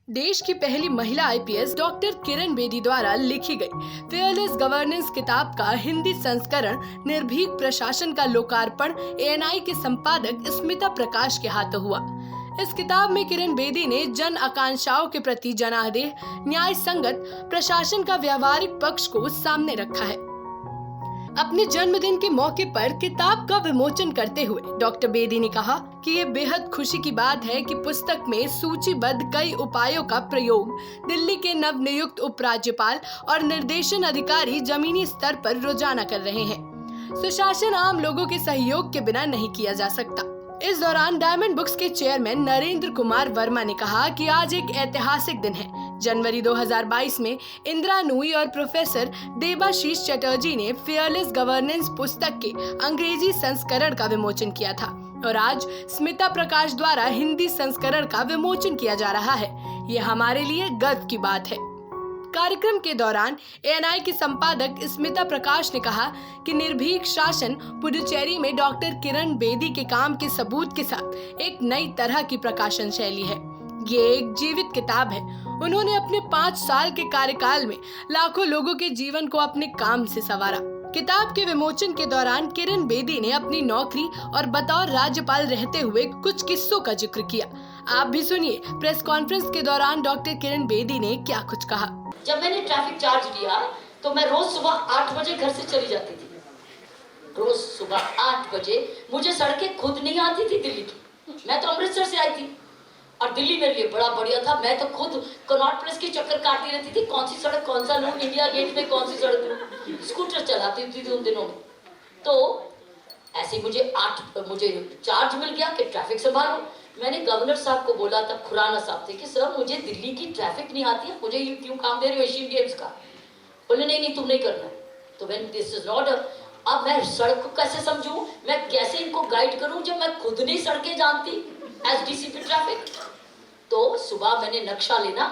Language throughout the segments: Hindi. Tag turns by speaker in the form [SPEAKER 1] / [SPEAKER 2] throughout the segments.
[SPEAKER 1] देश की पहली महिला आईपीएस डॉक्टर किरण बेदी द्वारा लिखी गई फेयरलेस गवर्नेंस किताब का हिंदी संस्करण निर्भीक प्रशासन का लोकार्पण एएनआई के संपादक स्मिता प्रकाश के हाथों हुआ। इस किताब में किरण बेदी ने जन आकांक्षाओं के प्रति जनादेह न्याय संगत प्रशासन का व्यवहारिक पक्ष को सामने रखा है। अपने जन्मदिन के मौके पर किताब का विमोचन करते हुए डॉक्टर बेदी ने कहा कि ये बेहद खुशी की बात है कि पुस्तक में सूचीबद्ध कई उपायों का प्रयोग दिल्ली के नवनियुक्त उपराज्यपाल और निर्देशन अधिकारी जमीनी स्तर पर रोजाना कर रहे हैं। सुशासन आम लोगों के सहयोग के बिना नहीं किया जा सकता। इस दौरान डायमंड बुक्स के चेयरमैन नरेंद्र कुमार वर्मा ने कहा कि आज एक ऐतिहासिक दिन है। जनवरी 2022 में इंदिरा नूई और प्रोफेसर देबाशीष चटर्जी ने फेयरलेस गवर्नेंस पुस्तक के अंग्रेजी संस्करण का विमोचन किया था और आज स्मिता प्रकाश द्वारा हिंदी संस्करण का विमोचन किया जा रहा है। ये हमारे लिए गर्व की बात है। कार्यक्रम के दौरान एएनआई के संपादक स्मिता प्रकाश ने कहा कि निर्भीक शासन पुडुचेरी में डॉक्टर किरण बेदी के काम के सबूत के साथ एक नई तरह की प्रकाशन शैली है। ये एक जीवित किताब है। उन्होंने अपने 5 साल के कार्यकाल में लाखों लोगों के जीवन को अपने काम से संवारा। किताब के विमोचन के दौरान किरण बेदी ने अपनी नौकरी और बतौर राज्यपाल रहते हुए कुछ किस्सों का जिक्र किया। आप भी सुनिए प्रेस कॉन्फ्रेंस के दौरान डॉक्टर किरण बेदी ने क्या कुछ कहा।
[SPEAKER 2] जब मैंने ट्रैफिक चार्ज लिया तो मैं रोज सुबह 8 बजे घर से चली जाती थी। रोज सुबह 8 बजे मुझे सड़कें खुद नहीं आती थी दिल्ली की। मैं तो अमृतसर से आई थी और दिल्ली मेरे लिए बड़ा बढ़िया था। मैं तो खुद कनॉट प्लेस के चक्कर काटती रहती थी, कौन सी सड़क कौन सा लूं, इंडिया गेट में कौन सी सड़क लूं। स्कूटर चलाती थी उन दिनों में। तो ऐसे मुझे चार्ज मिल गया कि ट्रैफिक संभालो। मैंने गवर्नर साहब को बोला, तब खुराना साहब थे, कि सर मुझे दिल्ली की ट्रैफिक नहीं आती है, मुझे ये क्यों काम दे रहे हो एशियन गेम्स का। बोले नहीं तुम नहीं करना है। तो मैंने दिस इज नॉट। अब मैं सड़क को कैसे समझूं, मैं कैसे इनको गाइड करूं जब मैं खुद नहीं सड़कें जानती एज डीसीपी ट्रैफिक। तो सुबह मैंने नक्शा लेना,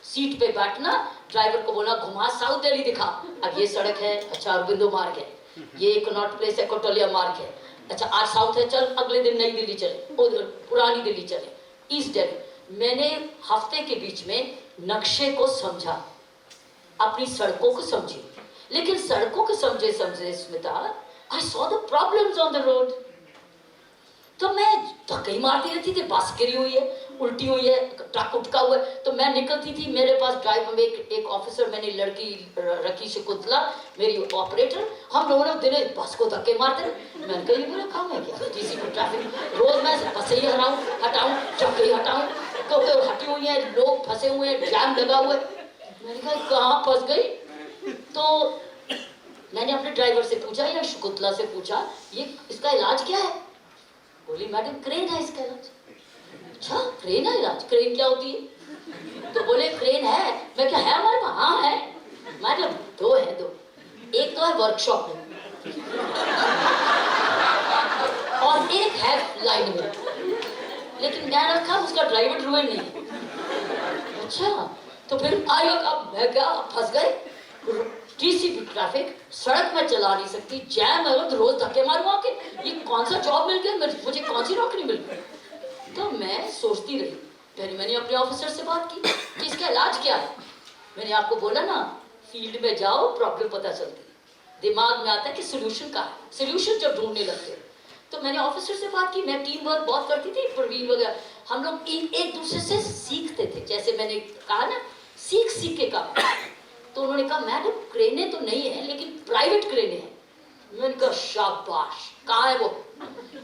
[SPEAKER 2] सीट पे बैठना, ड्राइवर को बोला घुमा साउथ दिल्ली दिखा। अब ये सड़क है, अच्छा अरबिंदो मार्ग है, ये कनॉट प्लेस है, कोटलिया मार्ग है, अच्छा आज साउथ है, चल अगले दिन नई दिल्ली चले, पुरानी दिल्ली चले, ईस्ट दिल्ली। मैंने हफ्ते के बीच में नक्शे को समझा, अपनी सड़कों को समझी। लेकिन सड़कों को समझे Smita, I saw the problems on the road. तो मैं धक्के मारती रहती थी, बस गिरी हुई है, उल्टी हुई है, ट्रक उठका हुआ है। तो मैं निकलती थी, मेरे पास ड्राइवर में एक ऑफिसर, मैंने लड़की रखी शकुंतला मेरी ऑपरेटर, हम लोगों ने दिन बस को धक्के मारते रहे। मैंने कहा ये मेरा काम है क्या, डीसीपी ट्रैफिक, रोज मैं बस ही हटाऊं धक्के हटाऊं, तो हटी हुई है, लोग फंसे हुए हैं, जैम लगा हुआ है। मैंने कहा कहाँ फंस गई। तो मैंने अपने ड्राइवर से पूछा या शकुंतला से पूछा, ये इसका इलाज क्या है। बोली मैडम क्रेन है इसका इलाज। अच्छा क्रेन है इलाज, क्रेन क्या होती है। तो बोले क्रेन है। मैं क्या है हमारे पास, हाँ है मैडम, दो है, एक तो है वर्कशॉप में और एक है लाइन में, लेकिन मैं रखा उसका ड्राइवर ड्रूवर नहीं। अच्छा तो फिर आएगा, अब मैं क्या फंस गए। डीसीपी ट्रैफिक, सड़क में चला नहीं सकती, जैम है, तो रोज धक्के मारूं आके, ये कौन सा जॉब मिल गया, मुझे कौन सी नौकरी मिल गई। तो मैं सोचती रही। फिर मैंने अपने ऑफिसर से बात की कि इसका इलाज क्या है। मैंने आपको बोला ना, फील्ड में जाओ प्रॉब्लम पता चलती है, दिमाग में आता है कि सोल्यूशन का है, सोल्यूशन जब ढूंढने लगते हैं। तो मैंने ऑफिसर से बात की, मैं टीम वर्क बहुत करती थी, प्रवीण वगैरह, हम लोग एक दूसरे से सीखते थे। जैसे मैंने कहा ना, सीख के काम। तो उन्होंने कहा मैडम क्रेनें तो नहीं है लेकिन प्राइवेट क्रेनें हैं। मैंने कहा शाबाश, कहाँ है वो।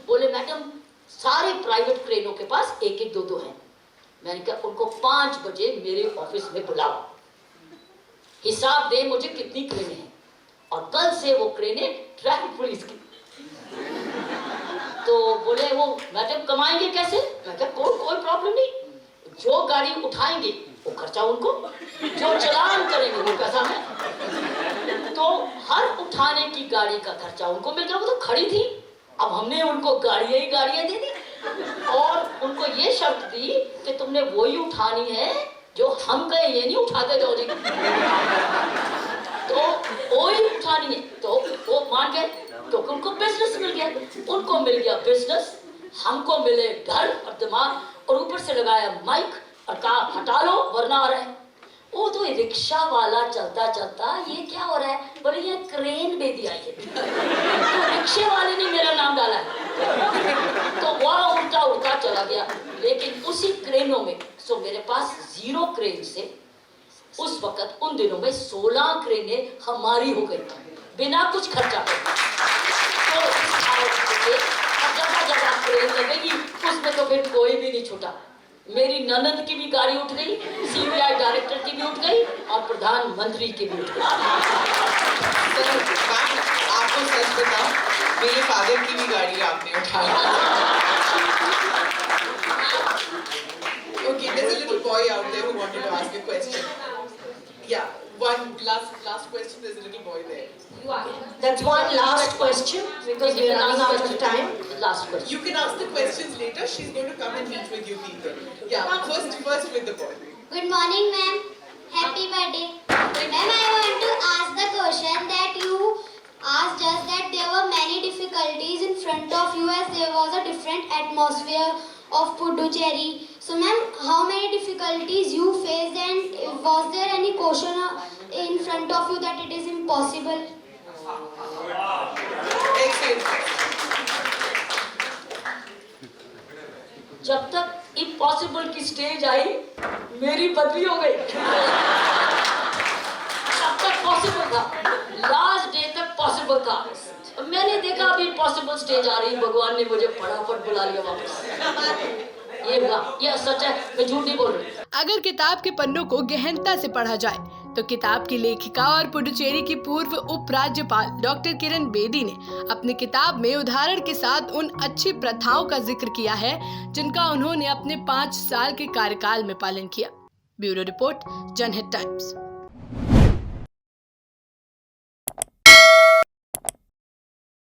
[SPEAKER 2] बोले मैडम सारे प्राइवेट क्रेनों के पास 1-1, 2-2 हैं। मैंने कहा उनको 5 बजे मेरे ऑफिस में बुलाओ, हिसाब दे मुझे कितनी क्रेनें हैं, और कल से वो क्रेनें ट्रैफिक पुलिस की। तो बोले वो मैडम कमाएंगे कैसे। मैं कहा कोई प्रॉब्लम नहीं, जो गाड़ी उठाएंगे वो खर्चा उनको, जो चलान करेंगे वो पैसा है। तो हर उठाने की गाड़ी का खर्चा उनको मिल गया। वो तो खड़ी थी, अब हमने उनको गाड़ियां दे दी और उनको ये शर्त दी कि तुमने वही उठानी है जो हम कहे, ये नहीं उठाते जाओ जी। तो वही उठानी है, तो वो मान गए। तो उनको बिजनेस मिल गया, उनको मिल गया बिजनेस, हमको मिले घर और दिमाग, और ऊपर से लगाया माइक और कहा हटा लो वरना आ रहा है। वो तो रिक्शा वाला चलता चलता ये क्या हो रहा है, बोले ये क्रेन बेदी आई है। तो रिक्शे वाले ने मेरा नाम डाला है, तो वह उल्टा उल्टा चला गया। लेकिन उसी क्रेनों में मेरे पास 0 क्रेन से उस वक्त उन दिनों में 16 क्रेनें हमारी हो गई बिना कुछ खर्चा करे। तो जगह जगह क्रेन लगेगी, उसमें तो फिर कोई भी नहीं छूटा। मेरी ननद की भी गाड़ी उठ गई, सीबीआई डायरेक्टर की भी उठ गई और प्रधानमंत्री की भी उठ गई।
[SPEAKER 3] आपको सच बताओ, मेरे फादर की भी गाड़ी आपने उठाई। Okay, there's a little boy out there who wanted to ask a question. Yeah, one last question. There's a little boy there.
[SPEAKER 4] That's one last question because we are running out of time.
[SPEAKER 2] Last question.
[SPEAKER 3] You can ask the questions later. She's going to come and meet with you people. Yeah, first with the boy.
[SPEAKER 5] Good morning, ma'am. Happy birthday. Ma'am, I want to ask the question that you asked us that there were many difficulties in front of you as there was a different atmosphere of Puducherry. So, ma'am, how many difficulties you faced and was there any question in front of you that it is impossible?
[SPEAKER 3] Excellent.
[SPEAKER 2] जब तक इम्पॉसिबल की स्टेज आई मेरी बदली हो गई। तब तक पॉसिबल था, लास्ट डे तक पॉसिबल था। मैंने देखा अभी इम्पॉसिबल स्टेज आ रही, भगवान ने मुझे फटाफट बुला लिया वापस। ये हुआ, ये सच है, मैं झूठ नहीं बोल रही।
[SPEAKER 1] अगर किताब के पन्नों को गहनता से पढ़ा जाए तो किताब की लेखिका और पुडुचेरी की पूर्व उपराज्यपाल डॉक्टर किरण बेदी ने अपनी किताब में उदाहरण के साथ उन अच्छी प्रथाओं का जिक्र किया है जिनका उन्होंने अपने 5 साल के कार्यकाल में पालन किया। ब्यूरो रिपोर्ट, जनहित टाइम्स।